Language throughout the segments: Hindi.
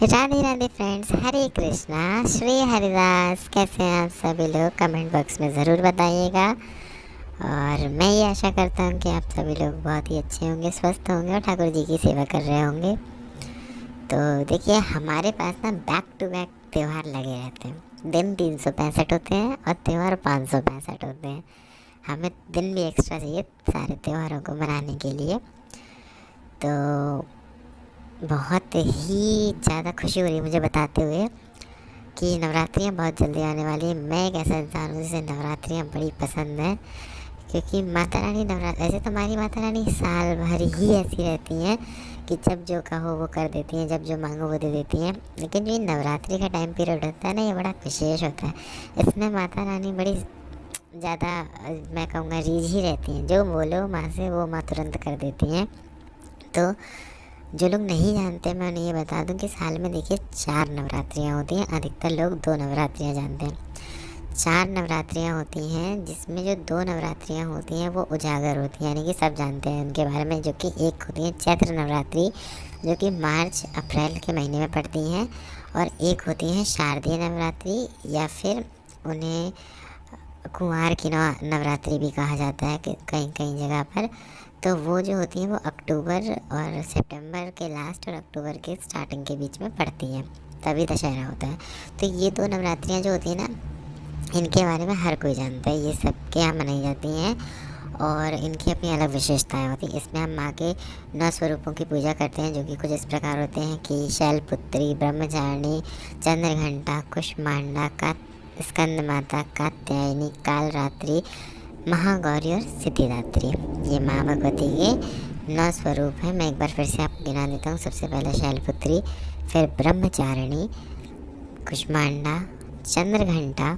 राधे राधे फ्रेंड्स, हरे कृष्णा, श्री हरिदास। कैसे हैं आप सभी लोग? कमेंट बॉक्स में ज़रूर बताइएगा। और मैं ये आशा करता हूँ कि आप सभी लोग बहुत ही अच्छे होंगे, स्वस्थ होंगे और ठाकुर जी की सेवा कर रहे होंगे। तो देखिए, हमारे पास ना बैक टू बैक त्यौहार लगे रहते हैं। दिन 365 होते हैं और त्यौहार 565 होते हैं। हमें दिन भी एक्स्ट्रा चाहिए सारे त्योहारों को मनाने के लिए। तो बहुत ही ज़्यादा खुशी हो रही है मुझे बताते हुए कि नवरात्रियाँ बहुत जल्दी आने वाली है। मैं एक ऐसा इंसान हूँ जिसे नवरात्रियाँ बड़ी पसंद हैं, क्योंकि माता रानी ऐसे तो हमारी माता रानी साल भर ही ऐसी रहती हैं कि जब जो कहो वो कर देती हैं, जब जो मांगो वो दे देती हैं। लेकिन जो ये नवरात्रि का टाइम पीरियड होता है ना, ये बड़ा विशेष होता है। इसमें माता रानी बड़ी ज़्यादा, मैं कहूँगा, रीझ ही रहती हैं। जो बोलो माँ से वो माँ तुरंत कर देती हैं। तो जो लोग नहीं जानते, मैं उन्हें ये बता दूं कि साल में देखिए 4 नवरात्रियाँ होती हैं। अधिकतर लोग 2 नवरात्रियाँ जानते हैं। 4 नवरात्रियाँ होती हैं, जिसमें जो 2 नवरात्रियाँ होती हैं वो उजागर होती हैं, यानी कि सब जानते हैं उनके बारे में। जो कि एक होती है चैत्र नवरात्रि, जो कि मार्च अप्रैल के महीने में पड़ती हैं, और एक होती है शारदीय नवरात्रि, या फिर उन्हें कुंवार की नवरात्रि भी कहा जाता है कि कहीं कहीं जगह पर। तो वो जो होती हैं वो अक्टूबर और सितंबर के लास्ट और अक्टूबर के स्टार्टिंग के बीच में पड़ती हैं, तभी दशहरा होता है। तो ये 2 नवरात्रियाँ जो होती हैं ना, इनके बारे में हर कोई जानता है। ये सब के यहाँ मनाई जाती हैं और इनकी अपनी अलग विशेषताएं होती हैं। इसमें हम माँ के 9 स्वरूपों की पूजा करते हैं, जो कि कुछ इस प्रकार होते हैं कि शैलपुत्री, ब्रह्मचारिणी, चंद्रघंटा, कुष्मांडा, का स्कंद माता, कात्यायनी, कालरात्रि, महागौरी और सिद्धिदात्री। ये माँ भगवती के 9 स्वरूप हैं। मैं एक बार फिर से आपको गिना देता हूँ। सबसे पहले शैलपुत्री, फिर ब्रह्मचारिणी, कुष्मांडा, चंद्रघंटा,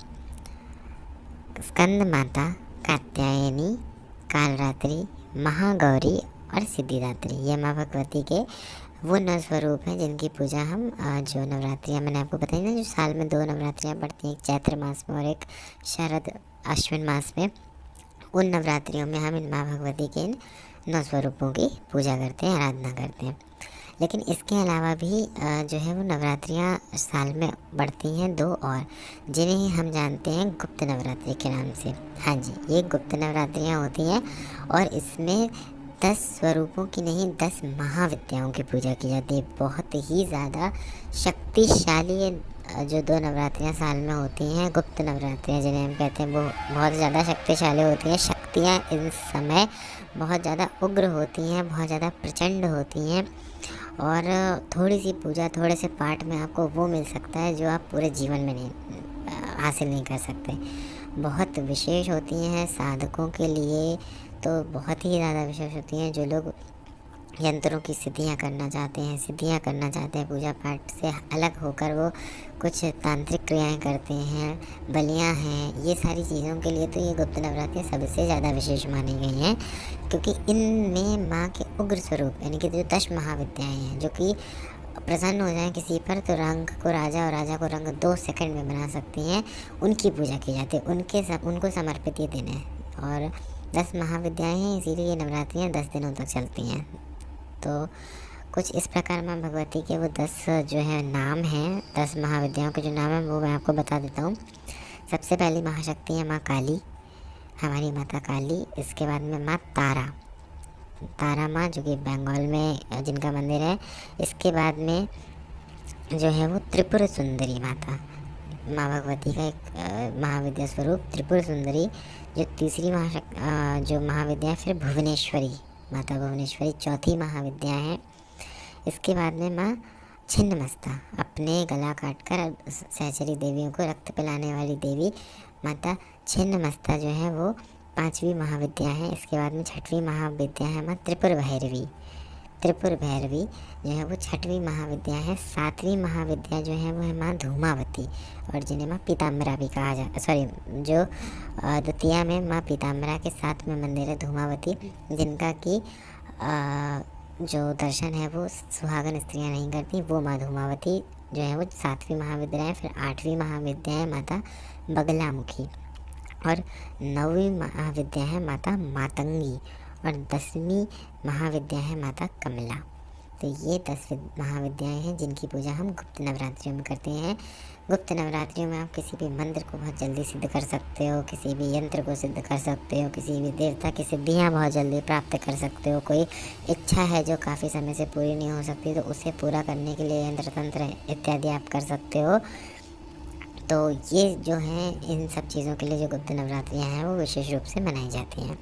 स्कंद माता, कात्यायनी, कालरात्रि, महागौरी और सिद्धिदात्री। ये माँ भगवती के वो 9 स्वरूप हैं जिनकी पूजा हम जो नवरात्रियाँ मैंने आपको बताई ना, जो साल में 2 नवरात्रियाँ पड़ती हैं, एक चैत्र मास में और एक शरद अश्विन मास में। उन नवरात्रियों में हम इन माँ भगवती के इन 9 स्वरूपों की पूजा करते हैं, आराधना करते हैं। लेकिन इसके अलावा भी जो है वो नवरात्रियाँ साल में बढ़ती हैं 2 और, जिन्हें हम जानते हैं गुप्त नवरात्रि के नाम से। हाँ जी, ये गुप्त नवरात्रियाँ होती हैं और इसमें 10 स्वरूपों की नहीं, 10 महाविद्याओं की पूजा की जाती है। बहुत ही ज़्यादा शक्तिशाली जो 2 नवरात्रियाँ साल में होती हैं, गुप्त नवरात्रियाँ जिन्हें हम कहते हैं, वो बहुत ज़्यादा शक्तिशाली होती हैं। शक्तियाँ इन समय बहुत ज़्यादा उग्र होती हैं, बहुत ज़्यादा प्रचंड होती हैं, और थोड़ी सी पूजा, थोड़े से पाठ में आपको वो मिल सकता है जो आप पूरे जीवन में नहीं हासिल नहीं कर सकते। बहुत विशेष होती हैं साधकों के लिए, तो बहुत ही ज़्यादा विशेष होती हैं। जो लोग यंत्रों की सिद्धियाँ करना चाहते हैं, पूजा पाठ से अलग होकर वो कुछ तांत्रिक क्रियाएं करते हैं, बलियाँ हैं, ये सारी चीज़ों के लिए तो ये गुप्त नवरात्रि सबसे ज़्यादा विशेष मानी गई हैं, क्योंकि इनमें माँ के उग्र स्वरूप, यानी कि जो 10 महाविद्याएँ हैं, जो कि प्रसन्न हो जाए किसी पर तो रंग को राजा और राजा को रंग 2 सेकंड में बना सकती हैं, उनकी पूजा की जाती है। उनको समर्पित ये दिन है। और 10 महाविद्याएँ हैं, इसीलिए ये नवरात्रियाँ 10 दिनों तक चलती हैं। तो कुछ इस प्रकार माँ भगवती के वो 10 जो है नाम हैं, 10 महाविद्याओं के जो नाम हैं वो मैं आपको बता देता हूँ। सबसे पहली महाशक्ति है माँ काली, हमारी माता काली। इसके बाद में माँ तारा माँ, जो कि बंगाल में जिनका मंदिर है। इसके बाद में जो है वो त्रिपुर सुंदरी माता, माँ भगवती का एक महाविद्या स्वरूप त्रिपुर सुंदरी। जो तीसरी जो महाविद्या है, फिर भुवनेश्वरी माता, भुवनेश्वरी चौथी महाविद्या है। इसके बाद में माँ छिन्नमस्ता, अपने गला काटकर सहचरी देवियों को रक्त पिलाने वाली देवी माता छिन्नमस्ता जो है वो 5वीं महाविद्या है। इसके बाद में 6वीं महाविद्या है माँ त्रिपुर भैरवी जो है वो 6वीं महाविद्या है। 7वीं महाविद्या जो है वो है माँ धूमावती, और जिन्हें माँ पीताम्बरा भी कहा जो द्वितीया में माँ पीताम्बरा के साथ में मंदिर है धूमावती, जिनका कि जो दर्शन है वो सुहागन स्त्रियाँ नहीं करती, वो माँ धूमावती जो है वो 7वीं महाविद्या है। फिर 8वीं महाविद्या है माता बगलामुखी, और 9वीं महाविद्या है माता मातंगी, और 10वीं महाविद्या है माता कमला। तो ये 10 महाविद्याएँ हैं जिनकी पूजा हम गुप्त नवरात्रियों में करते हैं। गुप्त नवरात्रियों में आप किसी भी मंत्र को बहुत जल्दी सिद्ध कर सकते हो, किसी भी यंत्र को सिद्ध कर सकते हो, किसी भी देवता की सिद्धियाँ बहुत जल्दी प्राप्त कर सकते हो। कोई इच्छा है जो काफ़ी समय से पूरी नहीं हो सकती, तो उसे पूरा करने के लिए यंत्र तंत्र इत्यादि आप कर सकते हो। तो ये जो हैं, इन सब चीज़ों के लिए जो गुप्त नवरात्रियाँ हैं वो विशेष रूप से मनाई जाती हैं।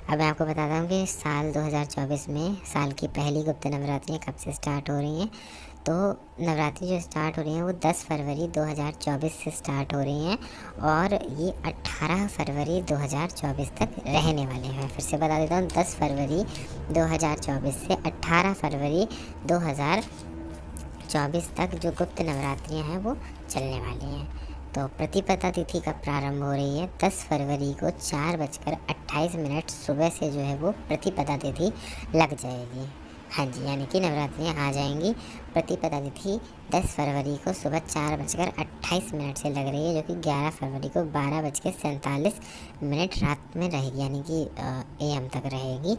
अब मैं आपको बताता हूँ कि साल 2024 में साल की पहली गुप्त नवरात्रियाँ कब से स्टार्ट हो रही हैं। तो नवरात्रि जो स्टार्ट हो रही हैं वो 10 फरवरी 2024 से स्टार्ट हो रही हैं और ये 18 फरवरी 2024 तक रहने वाले हैं। फिर से बता देता हूँ, 10 फरवरी 2024 से 18 फरवरी 2024 तक जो गुप्त नवरात्रियाँ हैं वो चलने वाली हैं। तो प्रतिपदा तिथि कब प्रारंभ हो रही है? 10 फरवरी को 4:28 सुबह से जो है वो प्रतिपदा तिथि लग जाएगी। हाँ जी, यानी कि नवरात्रियाँ आ जाएंगी। प्रतिपदा तिथि 10 फरवरी को सुबह 4:28 से लग रही है, जो कि 11 फरवरी को 12:47 रात में रहेगी, यानी कि AM तक रहेगी।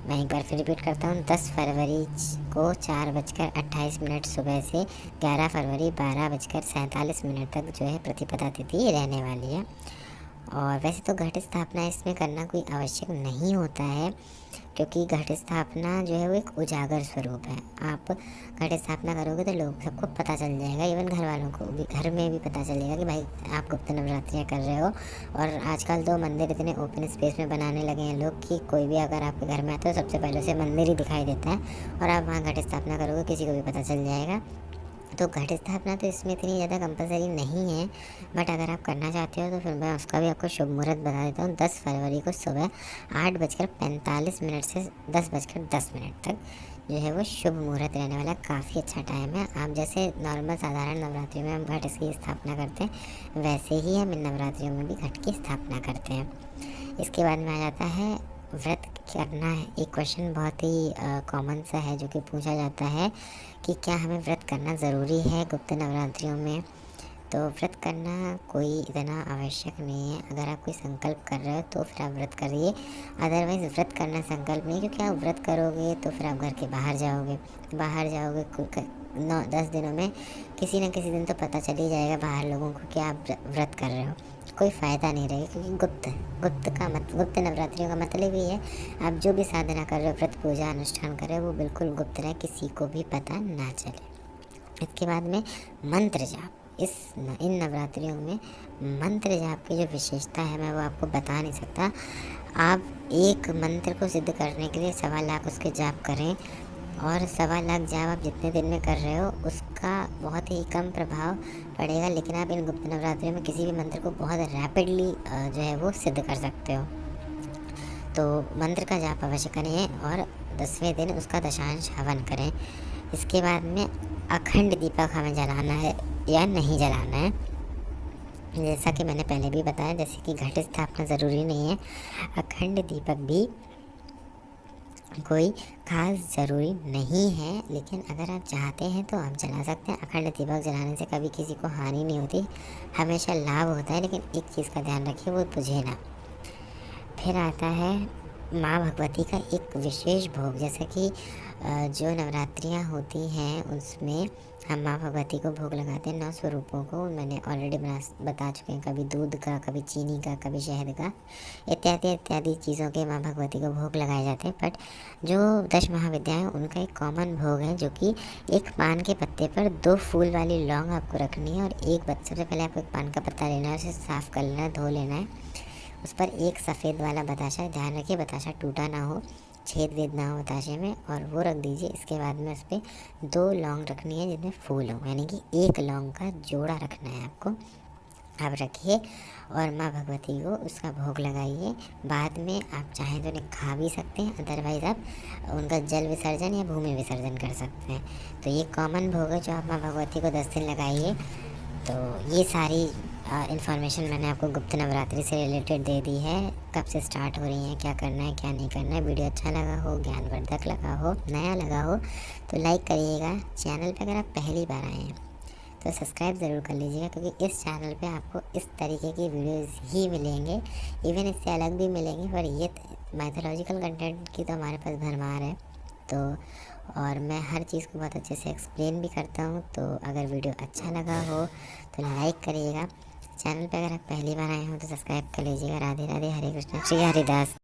मैं एक बार फिर रिपीट करता हूँ, 10 फरवरी को 4:28 सुबह से 11 फरवरी 12:47 तक जो है प्रतिपदा तिथि रहने वाली है। और वैसे तो घट स्थापना इसमें करना कोई आवश्यक नहीं होता है, क्योंकि घट स्थापना जो है वो एक उजागर स्वरूप है। आप घट स्थापना करोगे तो लोग सबको पता चल जाएगा, इवन घर वालों को भी, घर में भी पता चलेगा कि भाई आप गुप्त नवरात्रियाँ कर रहे हो। और आजकल तो मंदिर इतने ओपन स्पेस में बनाने लगे हैं लोग कि कोई भी अगर आपके घर में आता है तो सबसे पहले से मंदिर ही दिखाई देता है, और आप वहाँ घट स्थापना करोगे किसी को भी पता चल जाएगा। तो घट स्थापना तो इसमें इतनी ज़्यादा कंपलसरी नहीं है, बट अगर आप करना चाहते हो तो फिर मैं उसका भी आपको शुभ मुहूर्त बता देता हूँ। 10 फरवरी को सुबह 8:45 से 10:10 तक जो है वो शुभ मुहूर्त रहने वाला। काफ़ी अच्छा टाइम है। आप जैसे नॉर्मल साधारण नवरात्रियों में हम घट की स्थापना करते हैं, वैसे ही हम इन नवरात्रियों में भी घट की स्थापना करते हैं। इसके बाद में आ जाता है व्रत करना है। एक क्वेश्चन बहुत ही कॉमन सा है जो कि पूछा जाता है कि क्या हमें व्रत करना ज़रूरी है गुप्त नवरात्रियों में? तो व्रत करना कोई इतना आवश्यक नहीं है। अगर आप कोई संकल्प कर रहे हो तो फिर आप व्रत करिए, अदरवाइज़ व्रत करना संकल्प नहीं, क्योंकि आप व्रत करोगे तो फिर आप घर के बाहर जाओगे 9-10 दिनों में किसी न किसी दिन तो पता चल ही जाएगा बाहर लोगों को कि आप व्रत कर रहे हो। कोई फ़ायदा नहीं रहेगा, क्योंकि गुप्त नवरात्रियों का मतलब ही है आप जो भी साधना कर रहे हो, व्रत पूजा अनुष्ठान कर रहे हो, वो बिल्कुल गुप्त रहे, किसी को भी पता ना चले। इसके बाद में मंत्र जाप। इन नवरात्रियों में मंत्र जाप की जो विशेषता है मैं वो आपको बता नहीं सकता। आप एक मंत्र को सिद्ध करने के लिए 1.25 लाख उसके जाप करें, और 1.25 लाख जाप आप जितने दिन में कर रहे हो उसका बहुत ही कम प्रभाव पड़ेगा। लेकिन आप इन गुप्त नवरात्रियों में किसी भी मंत्र को बहुत रैपिडली जो है वो सिद्ध कर सकते हो। तो मंत्र का जाप अवश्य करें और 10वें दिन उसका दशांश हवन करें। इसके बाद में अखंड दीपक हमें जलाना है या नहीं जलाना है, जैसा कि मैंने पहले भी बताया, जैसे कि घट स्थापना ज़रूरी नहीं है, अखंड दीपक भी कोई खास ज़रूरी नहीं है। लेकिन अगर आप चाहते हैं तो आप जला सकते हैं। अखंड दीपक जलाने से कभी किसी को हानि नहीं होती, हमेशा लाभ होता है। लेकिन एक चीज़ का ध्यान रखिए, वो बुझे ना। फिर आता है माँ भगवती का एक विशेष भोग। जैसे कि जो नवरात्रियाँ होती हैं उसमें हम माँ भगवती को भोग लगाते हैं 9 स्वरूपों को। मैंने ऑलरेडी बता चुके हैं, कभी दूध का, कभी चीनी का, कभी शहद का, इत्यादि चीज़ों के माँ भगवती को भोग लगाए जाते हैं। बट जो 10 महाविद्याएँ हैं उनका एक कॉमन भोग है, जो कि एक पान के पत्ते पर 2 फूल वाली लौंग आपको रखनी है, और सबसे पहले आपको एक पान का पत्ता लेना है, उसे साफ़ कर लेना है, धो लेना है। उस पर एक सफ़ेद वाला बताशा, ध्यान रखिए बताशा टूटा ना हो, छेद वेद ना हो बताशे में, और वो रख दीजिए। इसके बाद में उस पर 2 लौंग रखनी है जिसमें फूल हो, यानी कि 1 लौंग का जोड़ा रखना है आपको। आप रखिए और माँ भगवती को उसका भोग लगाइए। बाद में आप चाहें तो उन्हें खा भी सकते हैं, अदरवाइज़ आप उनका जल विसर्जन या भूमि विसर्जन कर सकते हैं। तो ये कॉमन भोग है जो आप माँ भगवती को 10 दिन लगाइए। तो ये सारी इन्फॉर्मेशन मैंने आपको गुप्त नवरात्रि से रिलेटेड दे दी है, कब से स्टार्ट हो रही है, क्या करना है क्या नहीं करना है। वीडियो अच्छा लगा हो, ज्ञानवर्धक लगा हो, नया लगा हो तो लाइक करिएगा। चैनल पे अगर आप पहली बार आए हैं तो सब्सक्राइब ज़रूर कर लीजिएगा, क्योंकि इस चैनल पे आपको इस तरीके की वीडियोस ही मिलेंगे, इवन इससे अलग भी मिलेंगे। पर ये मैथोलॉजिकल कंटेंट की तो हमारे पास भरमार है। तो और मैं हर चीज़ को बहुत अच्छे से एक्सप्लेन भी करता हूँ। तो अगर वीडियो अच्छा लगा हो तो लाइक करिएगा। चैनल पे अगर आप पहली बार आए हो तो सब्सक्राइब कर लीजिएगा। राधे राधे, हरे कृष्ण, श्री हरिदास।